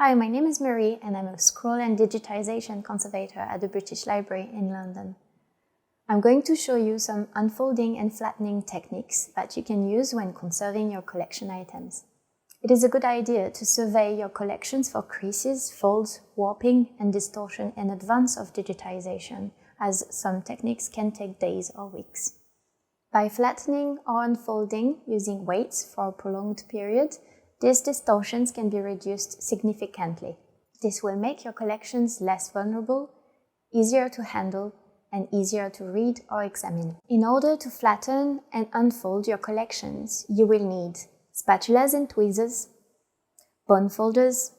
Hi, my name is Marie and I'm a scroll and digitization conservator at the British Library in London. I'm going to show you some unfolding and flattening techniques that you can use when conserving your collection items. It is a good idea to survey your collections for creases, folds, warping, and distortion in advance of digitization, as some techniques can take days or weeks. By flattening or unfolding using weights for a prolonged period, these distortions can be reduced significantly. This will make your collections less vulnerable, easier to handle, and easier to read or examine. In order to flatten and unfold your collections, you will need spatulas and tweezers, bond folders,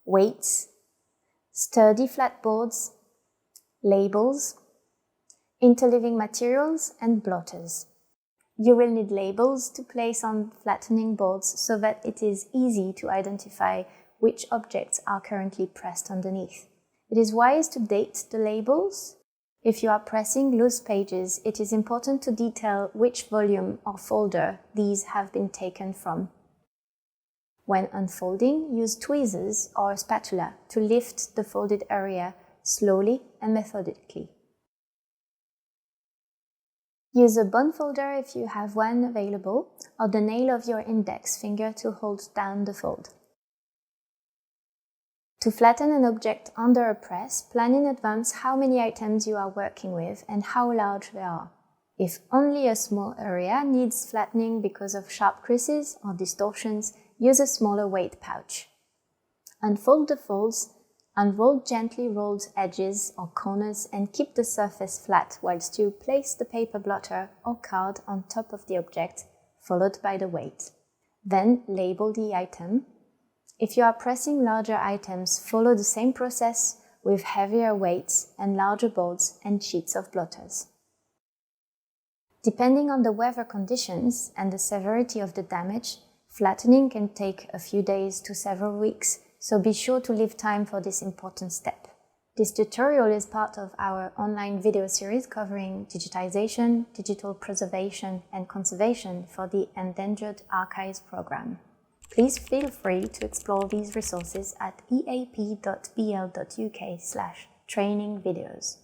weights, sturdy flat boards, labels, interleaving materials, and blotters. You will need labels to place on flattening boards so that it is easy to identify which objects are currently pressed underneath. It is wise to date the labels. If you are pressing loose pages, it is important to detail which volume or folder these have been taken from. When unfolding, use tweezers or a spatula to lift the folded area slowly and methodically. Use a bond folder if you have one available, or the nail of your index finger to hold down the fold. To flatten an object under a press, plan in advance how many items you are working with and how large they are. If only a small area needs flattening because of sharp creases or distortions, use a smaller weight pouch. Unfold the folds, unroll gently rolled edges or corners and keep the surface flat whilst you place the paper blotter or card on top of the object, followed by the weight. Then label the item. If you are pressing larger items, follow the same process with heavier weights and larger boards and sheets of blotters. Depending on the weather conditions and the severity of the damage, flattening can take a few days to several weeks, so be sure to leave time for this important step. This tutorial is part of our online video series covering digitization, digital preservation, and conservation for the Endangered Archives program. Please feel free to explore these resources at eap.bl.uk/training videos.